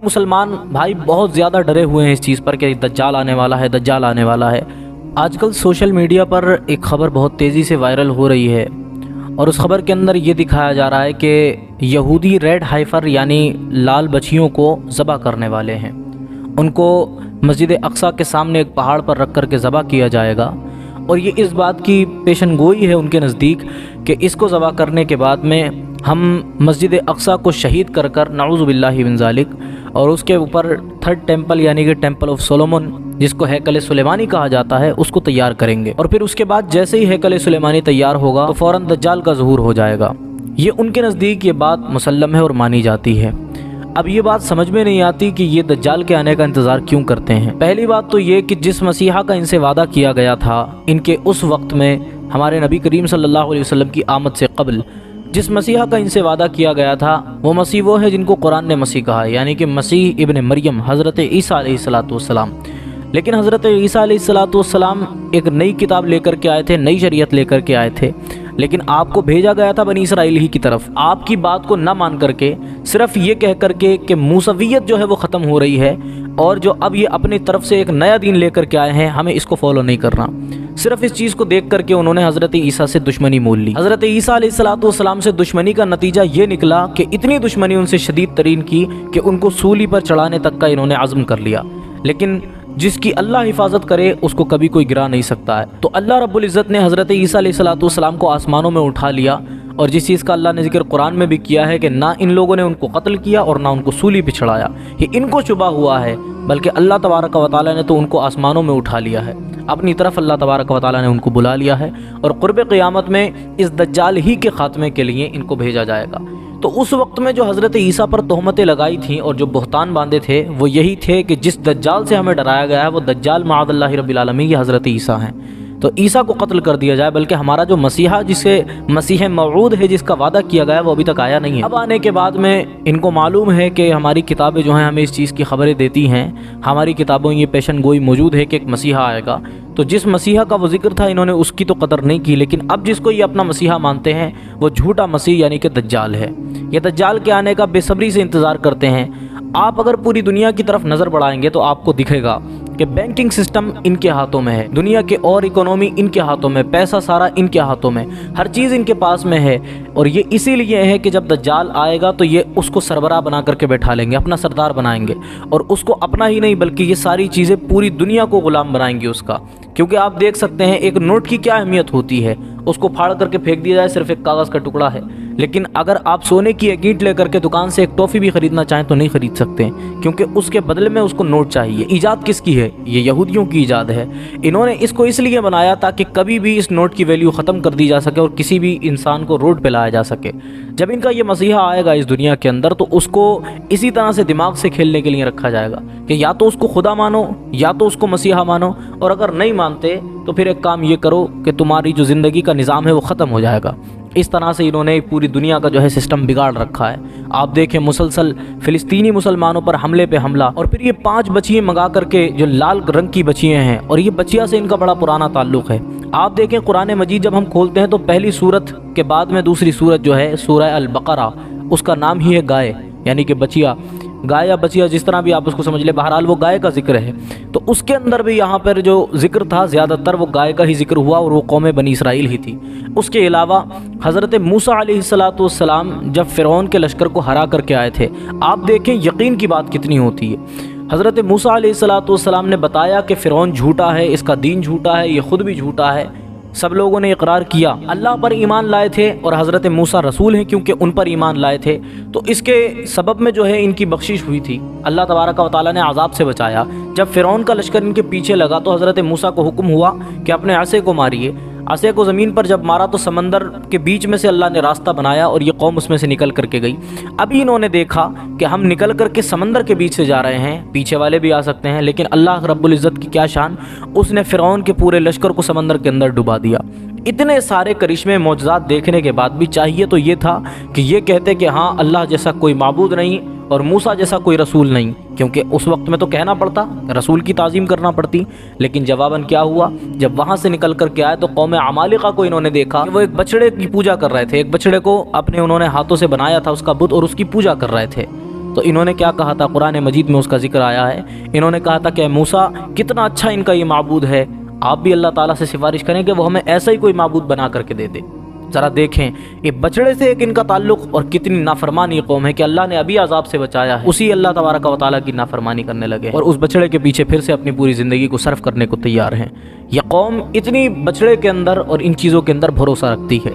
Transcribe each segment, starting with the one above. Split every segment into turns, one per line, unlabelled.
مسلمان بھائی بہت زیادہ ڈرے ہوئے ہیں اس چیز پر کہ دجال آنے والا ہے، دجال آنے والا ہے۔ آج کل سوشل میڈیا پر ایک خبر بہت تیزی سے وائرل ہو رہی ہے، اور اس خبر کے اندر یہ دکھایا جا رہا ہے کہ یہودی ریڈ ہائفر یعنی لال بچیوں کو ذبح کرنے والے ہیں۔ ان کو مسجد اقصیٰ کے سامنے ایک پہاڑ پر رکھ کر کے ذبح کیا جائے گا، اور یہ اس بات کی پیشن گوئی ہے ان کے نزدیک کہ اس کو ذبح کرنے کے بعد میں ہم مسجد اقصیٰ کو شہید کر کر نعوذ باللہ من ذالک، اور اس کے اوپر تھرڈ ٹیمپل یعنی کہ ٹیمپل آف سولومن جس کو ہیکل سلیمانی کہا جاتا ہے اس کو تیار کریں گے، اور پھر اس کے بعد جیسے ہی ہیکل سلیمانی تیار ہوگا تو فوراً دجال کا ظہور ہو جائے گا۔ یہ ان کے نزدیک یہ بات مسلم ہے اور مانی جاتی ہے۔ اب یہ بات سمجھ میں نہیں آتی کہ یہ دجال کے آنے کا انتظار کیوں کرتے ہیں۔ پہلی بات تو یہ کہ جس مسیحا کا ان سے وعدہ کیا گیا تھا ان کے اس وقت میں، ہمارے نبی کریم صلی اللہ علیہ وسلم کی آمد سے قبل جس مسیحا کا ان سے وعدہ کیا گیا تھا وہ مسیح وہ ہے جن کو قرآن نے مسیح کہا ہے، یعنی کہ مسیح ابن مریم حضرت عیسیٰ علیہ السلام۔ لیکن حضرت عیسیٰ علیہ السلام ایک نئی کتاب لے کر کے آئے تھے، نئی شریعت لے کر کے آئے تھے، لیکن آپ کو بھیجا گیا تھا بنی اسرائیل ہی کی طرف۔ آپ کی بات کو نہ مان کر کے صرف یہ کہہ کر کے کہ موسویت جو ہے وہ ختم ہو رہی ہے، اور جو اب یہ اپنی طرف سے ایک نیا دین لے کر کے آئے ہیں ہمیں اس کو فالو نہیں کرنا، صرف اس چیز کو دیکھ کر کے انہوں نے حضرت عیسیٰ سے دشمنی مول لی۔ حضرت عیسیٰ علیہ السلام سے دشمنی کا نتیجہ یہ نکلا کہ اتنی دشمنی ان سے شدید ترین کی کہ ان کو سولی پر چڑھانے تک کا انہوں نے عزم کر لیا، لیکن جس کی اللہ حفاظت کرے اس کو کبھی کوئی گرا نہیں سکتا ہے۔ تو اللہ رب العزت نے حضرت عیسیٰ علیہ السلام کو آسمانوں میں اٹھا لیا، اور جس چیز کا اللہ نے ذکر قرآن میں بھی کیا ہے کہ نہ ان لوگوں نے ان کو قتل کیا اور نہ ان کو سولی پہ چڑھایا، یہ ان کو شبہ ہوا ہے، بلکہ اللہ تبارک و تعالیٰ نے تو ان کو آسمانوں میں اٹھا لیا ہے، اپنی طرف اللہ تبارک و تعالیٰ نے ان کو بلا لیا ہے، اور قرب قیامت میں اس دجال ہی کے خاتمے کے لیے ان کو بھیجا جائے گا۔ تو اس وقت میں جو حضرت عیسیٰ پر تہمتیں لگائی تھیں اور جو بہتان باندھے تھے وہ یہی تھے کہ جس دجال سے ہمیں ڈرایا گیا ہے وہ دجال معاذ اللہ رب العالمین یہ حضرت عیسیٰ ہیں، تو عیسیٰ کو قتل کر دیا جائے، بلکہ ہمارا جو مسیحا جسے مسیح موعود ہے جس کا وعدہ کیا گیا ہے وہ ابھی تک آیا نہیں ہے۔ اب آنے کے بعد میں ان کو معلوم ہے کہ ہماری کتابیں جو ہیں ہمیں اس چیز کی خبریں دیتی ہیں، ہماری کتابوں یہ پیشن گوئی موجود ہے کہ ایک مسیحا آئے گا، تو جس مسیحا کا وہ ذکر تھا انہوں نے اس کی تو قدر نہیں کی، لیکن اب جس کو یہ اپنا مسیحا مانتے ہیں وہ جھوٹا مسیح یعنی کہ دجال ہے۔ یہ دجال کے آنے کا بے صبری سے انتظار کرتے ہیں۔ آپ اگر پوری دنیا کی طرف نظر بڑھائیں گے تو آپ کو دکھے گا کہ بینکنگ سسٹم ان کے ہاتھوں میں ہے، دنیا کے اور اکانومی ان کے ہاتھوں میں، پیسہ سارا ان کے ہاتھوں میں، ہر چیز ان کے پاس میں ہے، اور یہ اسی لیے ہے کہ جب دجال آئے گا تو یہ اس کو سربراہ بنا کر کے بیٹھا لیں گے، اپنا سردار بنائیں گے، اور اس کو اپنا ہی نہیں بلکہ یہ ساری چیزیں پوری دنیا کو غلام بنائیں گے اس کا۔ کیونکہ آپ دیکھ سکتے ہیں ایک نوٹ کی کیا اہمیت ہوتی ہے، اس کو پھاڑ کر کے پھینک دیا جائے صرف ایک کاغذ کا ٹکڑا ہے، لیکن اگر آپ سونے کی ایک اینٹ لے کر کے دکان سے ایک ٹافی بھی خریدنا چاہیں تو نہیں خرید سکتے، کیونکہ اس کے بدلے میں اس کو نوٹ چاہیے۔ ایجاد کس کی ہے؟ یہ یہودیوں کی ایجاد ہے۔ انہوں نے اس کو اس لیے بنایا تاکہ کبھی بھی اس نوٹ کی ویلیو ختم کر دی جا سکے اور کسی بھی انسان کو روڈ پہ لایا جا سکے۔ جب ان کا یہ مسیحا آئے گا اس دنیا کے اندر تو اس کو اسی طرح سے دماغ سے کھیلنے کے لیے رکھا جائے گا کہ یا تو اس کو خدا مانو یا تو اس کو مسیحا مانو، اور اگر نہیں مانتے تو پھر ایک کام یہ کرو کہ تمہاری جو زندگی کا نظام ہے وہ ختم ہو جائے گا۔ اس طرح سے انہوں نے پوری دنیا کا جو ہے سسٹم بگاڑ رکھا ہے۔ آپ دیکھیں مسلسل فلسطینی مسلمانوں پر حملے پہ حملہ، اور پھر یہ 5 بچیاں منگا کر کے جو لال رنگ کی بچیاں ہیں، اور یہ بچیاں سے ان کا بڑا پرانا تعلق ہے۔ آپ دیکھیں قرآن مجید جب ہم کھولتے ہیں تو پہلی سورت کے بعد میں دوسری سورت جو ہے سورہ البقرہ، اس کا نام ہی ہے گائے، یعنی کہ بچیا، گائے یا بچیا جس طرح بھی آپ اس کو سمجھ لیں، بہرحال وہ گائے کا ذکر ہے۔ تو اس کے اندر بھی یہاں پر جو ذکر تھا زیادہ تر وہ گائے کا ہی ذکر ہوا، اور وہ قوم بنی اسرائیل ہی تھی۔ اس کے علاوہ حضرت موسیٰ علیہ السلام جب فرعون کے لشکر کو ہرا کر کے آئے تھے، آپ دیکھیں یقین کی بات کتنی ہوتی ہے۔ حضرت موسیٰ علیہ السلام نے بتایا کہ فرعون جھوٹا ہے، اس کا دین جھوٹا ہے، یہ خود بھی جھوٹا ہے۔ سب لوگوں نے اقرار کیا، اللہ پر ایمان لائے تھے، اور حضرت موسیٰ رسول ہیں کیونکہ ان پر ایمان لائے تھے، تو اس کے سبب میں جو ہے ان کی بخشش ہوئی تھی، اللہ تبارک و تعالیٰ نے عذاب سے بچایا۔ جب فرعون کا لشکر ان کے پیچھے لگا تو حضرت موسیٰ کو حکم ہوا کہ اپنے عصے کو ماریے۔ عصے کو زمین پر جب مارا تو سمندر کے بیچ میں سے اللہ نے راستہ بنایا اور یہ قوم اس میں سے نکل کر کے گئی۔ ابھی انہوں نے دیکھا کہ ہم نکل کر کے سمندر کے بیچ سے جا رہے ہیں، پیچھے والے بھی آ سکتے ہیں، لیکن اللہ رب العزت کی کیا شان، اس نے فرعون کے پورے لشکر کو سمندر کے اندر ڈبا دیا۔ اتنے سارے کرشمے معجزات دیکھنے کے بعد بھی چاہیے تو یہ تھا کہ یہ کہتے کہ ہاں اللہ جیسا کوئی معبود نہیں اور موسیٰ جیسا کوئی رسول نہیں، کیونکہ اس وقت میں تو کہنا پڑتا، رسول کی تعظیم کرنا پڑتی، لیکن جواباً کیا ہوا، جب وہاں سے نکل کر کے آئے تو قوم عمالقہ کو انہوں نے دیکھا کہ وہ ایک بچڑے کی پوجا کر رہے تھے، ایک بچڑے کو اپنے انہوں نے ہاتھوں سے بنایا تھا اس کا بت، اور اس کی پوجا کر رہے تھے۔ تو انہوں نے کیا کہا تھا؟ قرآن مجید میں اس کا ذکر آیا ہے، انہوں نے کہا تھا کہ اے موسیٰ کتنا اچھا ان کا یہ معبود ہے، آپ بھی اللہ تعالیٰ سے سفارش کریں کہ وہ ہمیں ایسا ہی کوئی معبود بنا کر کے دے دے۔ ذرا دیکھیں یہ بچڑے سے ایک ان کا تعلق، اور کتنی نافرمانی قوم ہے کہ اللہ نے ابھی عذاب سے بچایا ہے، اسی اللہ تبارک و تعالیٰ کی نافرمانی کرنے لگے اور اس بچڑے کے پیچھے پھر سے اپنی پوری زندگی کو صرف کرنے کو تیار ہیں۔ یہ قوم اتنی بچڑے کے اندر اور ان چیزوں کے اندر بھروسہ رکھتی ہے۔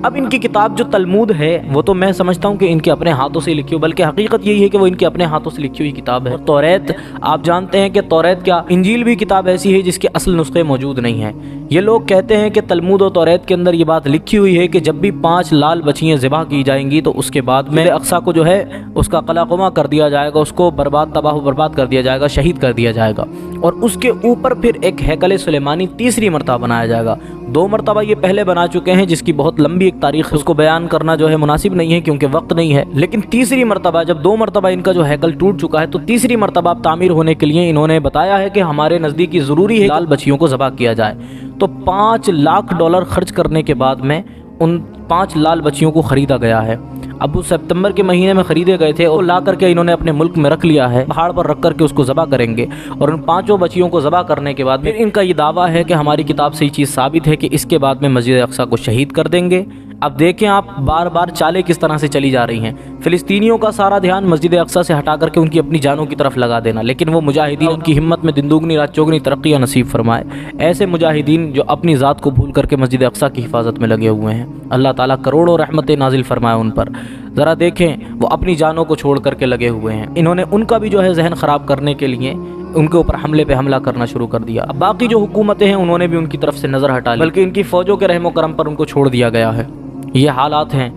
اب ان کی کتاب جو تلمود ہے وہ تو میں سمجھتا ہوں کہ ان کے اپنے ہاتھوں سے لکھی ہو، بلکہ حقیقت یہی ہے کہ وہ ان کے اپنے ہاتھوں سے لکھی ہوئی کتاب ہے۔ اور توریت آپ جانتے ہیں کہ توریت کیا، انجیل بھی کتاب ایسی ہے جس کے اصل نسخے موجود نہیں ہیں۔ یہ لوگ کہتے ہیں کہ تلمود و توریت کے اندر یہ بات لکھی ہوئی ہے کہ جب بھی 5 لال بچیاں ذبح کی جائیں گی تو اس کے بعد میں اقصیٰ کو جو ہے اس کا قلع قمع کر دیا جائے گا، اس کو تباہ و برباد کر دیا جائے گا، شہید کر دیا جائے گا، اور اس کے اوپر پھر ایک ہیکل سلیمانی تیسری مرتبہ بنایا جائے گا۔ 2 مرتبہ یہ پہلے بنا چکے ہیں جس کی بہت لمبی ایک تاریخ، اس کو بیان کرنا جو ہے مناسب نہیں ہے کیونکہ وقت نہیں ہے، لیکن تیسری مرتبہ جب 2 مرتبہ ان کا جو ہیکل ٹوٹ چکا ہے تو تیسری مرتبہ تعمیر ہونے کے لیے انہوں نے بتایا ہے کہ ہمارے نزدیک یہ ضروری ہے لال بچیوں کو ذبح کیا جائے۔ تو $5 لاکھ خرچ کرنے کے بعد میں ان 5 لال بچیوں کو خریدا گیا ہے۔ اب وہ سپتمبر کے مہینے میں خریدے گئے تھے اور لا کر کے انہوں نے اپنے ملک میں رکھ لیا ہے، پہاڑ پر رکھ کر کے اس کو ذبح کریں گے، اور ان 5 بچیوں کو ذبح کرنے کے بعد پھر ان کا یہ دعویٰ ہے کہ ہماری کتاب سے یہ چیز ثابت ہے کہ اس کے بعد میں مسجد اقصیٰ کو شہید کر دیں گے۔ اب دیکھیں آپ بار بار چالیں کس طرح سے چلی جا رہی ہیں، فلسطینیوں کا سارا دھیان مسجد اقصیٰ سے ہٹا کر کے ان کی اپنی جانوں کی طرف لگا دینا، لیکن وہ مجاہدین ان کی ہمت میں دن دگنی رات چوگنی ترقیاں نصیب فرمائے۔ ایسے مجاہدین جو اپنی ذات کو بھول کر کے مسجد اقصیٰ کی حفاظت میں لگے ہوئے ہیں، اللہ تعالیٰ کروڑوں رحمتیں نازل فرمائے ان پر۔ ذرا دیکھیں وہ اپنی جانوں کو چھوڑ کر کے لگے ہوئے ہیں، انہوں نے ان کا بھی جو ہے ذہن خراب کرنے کے لیے ان کے اوپر حملے پہ حملہ کرنا شروع کر دیا۔ اب باقی جو حکومتیں ہیں انہوں نے بھی ان کی طرف سے نظر ہٹا لی، بلکہ ان کی فوجوں کے رحم و کرم پر ان کو چھوڑ دیا گیا ہے۔ یہ حالات ہیں،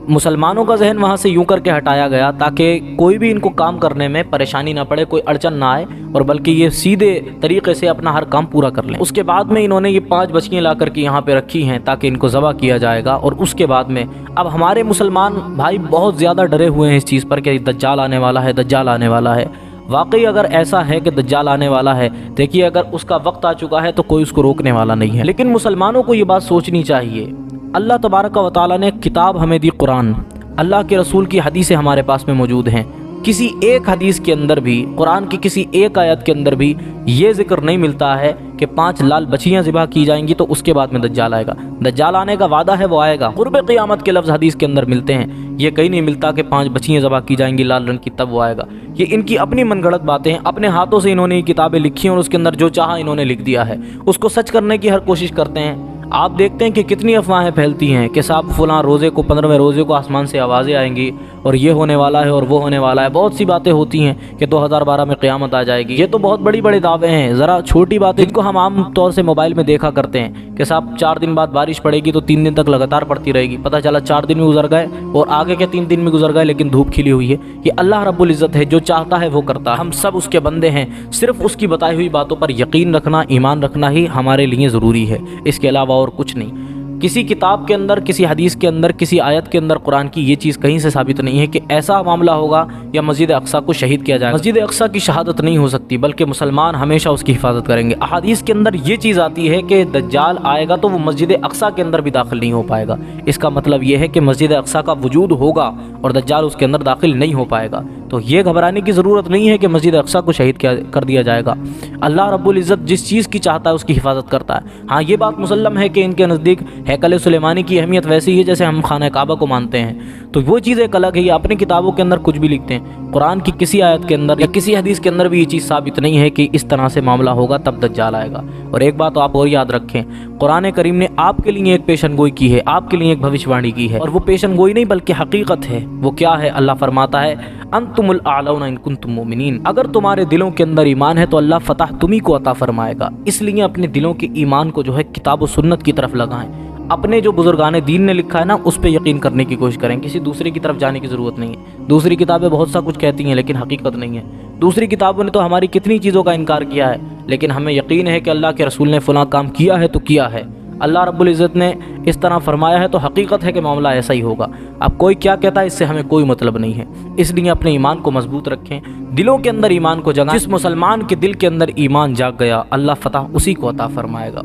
مسلمانوں کا ذہن وہاں سے یوں کر کے ہٹایا گیا تاکہ کوئی بھی ان کو کام کرنے میں پریشانی نہ پڑے، کوئی اڑچن نہ آئے، اور بلکہ یہ سیدھے طریقے سے اپنا ہر کام پورا کر لیں۔ اس کے بعد میں انہوں نے یہ 5 بچیاں لا کر کے یہاں پہ رکھی ہیں تاکہ ان کو ذبح کیا جائے گا، اور اس کے بعد میں اب ہمارے مسلمان بھائی بہت زیادہ ڈرے ہوئے ہیں اس چیز پر کہ دجال آنے والا ہے، دجال آنے والا ہے۔ واقعی اگر ایسا ہے کہ دجال آنے والا ہے، دیکھیے اگر اس کا وقت آ چکا ہے تو کوئی اس کو روکنے والا نہیں ہے، لیکن مسلمانوں کو یہ بات سوچنی چاہیے۔ اللہ تبارک و تعالیٰ نے کتاب ہمیں دی قرآن، اللہ کے رسول کی حدیثیں ہمارے پاس میں موجود ہیں، کسی ایک حدیث کے اندر بھی، قرآن کی کسی ایک آیت کے اندر بھی یہ ذکر نہیں ملتا ہے کہ 5 لال بچیاں ذبح کی جائیں گی تو اس کے بعد میں دجال آئے گا۔ دجال آنے کا وعدہ ہے، وہ آئے گا، قرب قیامت کے لفظ حدیث کے اندر ملتے ہیں، یہ کہیں نہیں ملتا کہ 5 بچیاں ذبح کی جائیں گی لال رنگ کی تب وہ آئے گا۔ یہ ان کی اپنی من گھڑت باتیں ہیں، اپنے ہاتھوں سے انہوں نے یہ کتابیں لکھی ہیں اور اس کے اندر جو چاہا انہوں نے لکھ دیا ہے، اس کو سچ کرنے کی ہر کوشش کرتے ہیں۔ آپ دیکھتے ہیں کہ کتنی افواہیں پھیلتی ہیں کہ صاحب فلاں روزے کو 15ویں روزے کو آسمان سے آوازیں آئیں گی اور یہ ہونے والا ہے اور وہ ہونے والا ہے، بہت سی باتیں ہوتی ہیں کہ 2012 میں قیامت آ جائے گی۔ یہ تو بہت بڑی بڑے دعوے ہیں، ذرا چھوٹی باتیں جن کو ہم عام طور سے موبائل میں دیکھا کرتے ہیں کہ صاحب 4 دن بعد بارش پڑے گی تو 3 دن تک لگاتار پڑتی رہے گی، پتہ چلا 4 دن میں گزر گئے اور آگے کے 3 دن میں گزر گئے لیکن دھوپ کھلی ہوئی ہے۔ یہ اللہ رب العزت ہے، جو چاہتا ہے وہ کرتا ہے، ہم سب اس کے بندے ہیں، صرف اس کی بتائی ہوئی باتوں پر یقین رکھنا، ایمان رکھنا ہی ہمارے لیے ضروری ہے، اس کے علاوہ اور کچھ نہیں۔ کسی کتاب کے اندر، کسی حدیث کے اندر، کسی آیت کے اندر قرآن کی یہ چیز کہیں سے ثابت نہیں ہے کہ ایسا معاملہ ہوگا یا مسجد اقصیٰ کو شہید کیا جائے گا۔ مسجد اقصیٰ کی شہادت نہیں ہو سکتی بلکہ مسلمان ہمیشہ اس کی حفاظت کریں گے۔ احادیث کے اندر یہ چیز آتی ہے کہ دجال آئے گا تو وہ مسجد اقصیٰ کے اندر بھی داخل نہیں ہو پائے گا، اس کا مطلب یہ ہے کہ مسجد اقصیٰ کا وجود ہوگا اور دجال اس کے اندر داخل نہیں ہو پائے گا۔ تو یہ گھبرانے کی ضرورت نہیں ہے کہ مسجد اقصیٰ کو شہید کر دیا جائے گا۔ اللہ رب العزت جس چیز کی چاہتا ہے اس کی حفاظت کرتا ہے۔ ہاں یہ بات مسلم ہے کہ ان کے نزدیک ہیکل سلیمانی کی اہمیت ویسی ہی ہے جیسے ہم خانہ کعبہ کو مانتے ہیں، تو وہ چیز ایک الگ ہے۔ یہ اپنی کتابوں کے اندر کچھ بھی لکھتے ہیں، قرآن کی کسی آیت کے اندر یا کسی حدیث کے اندر بھی یہ چیز ثابت نہیں ہے کہ اس طرح سے معاملہ ہوگا تب دجال آئے گا۔ اور ایک بات آپ اور یاد رکھیں، قرآن کریم نے آپ کے لیے ایک پیشن گوئی کی ہے، آپ کے لیے ایک بھوشوانی کی ہے، اور وہ پیشن گوئی نہیں بلکہ حقیقت ہے۔ وہ کیا ہے؟ اللہ فرماتا ہے انتم الاعلون ان کنتم مؤمنین، اگر تمہارے دلوں کے اندر ایمان ہے تو اللہ فتح تمہیں کو عطا فرمائے گا۔ اس لیے اپنے دلوں کے ایمان کو جو ہے کتاب و سنت کی طرف لگائیں، اپنے جو بزرگان دین نے لکھا ہے نا اس پہ یقین کرنے کی کوشش کریں، کسی دوسری کی طرف جانے کی ضرورت نہیں ہے۔ دوسری کتابیں بہت سا کچھ کہتی ہیں لیکن حقیقت نہیں ہے۔ دوسری کتابوں نے تو ہماری کتنی چیزوں کا انکار کیا ہے، لیکن ہمیں یقین ہے کہ اللہ کے رسول نے فلاں کام کیا ہے تو کیا ہے، اللہ رب العزت نے اس طرح فرمایا ہے تو حقیقت ہے کہ معاملہ ایسا ہی ہوگا۔ اب کوئی کیا کہتا ہے اس سے ہمیں کوئی مطلب نہیں ہے، اس لیے اپنے ایمان کو مضبوط رکھیں، دلوں کے اندر ایمان کو جگائیں۔ جس مسلمان کے دل کے اندر ایمان جاگ گیا اللہ فتح اسی کو عطا فرمائے گا۔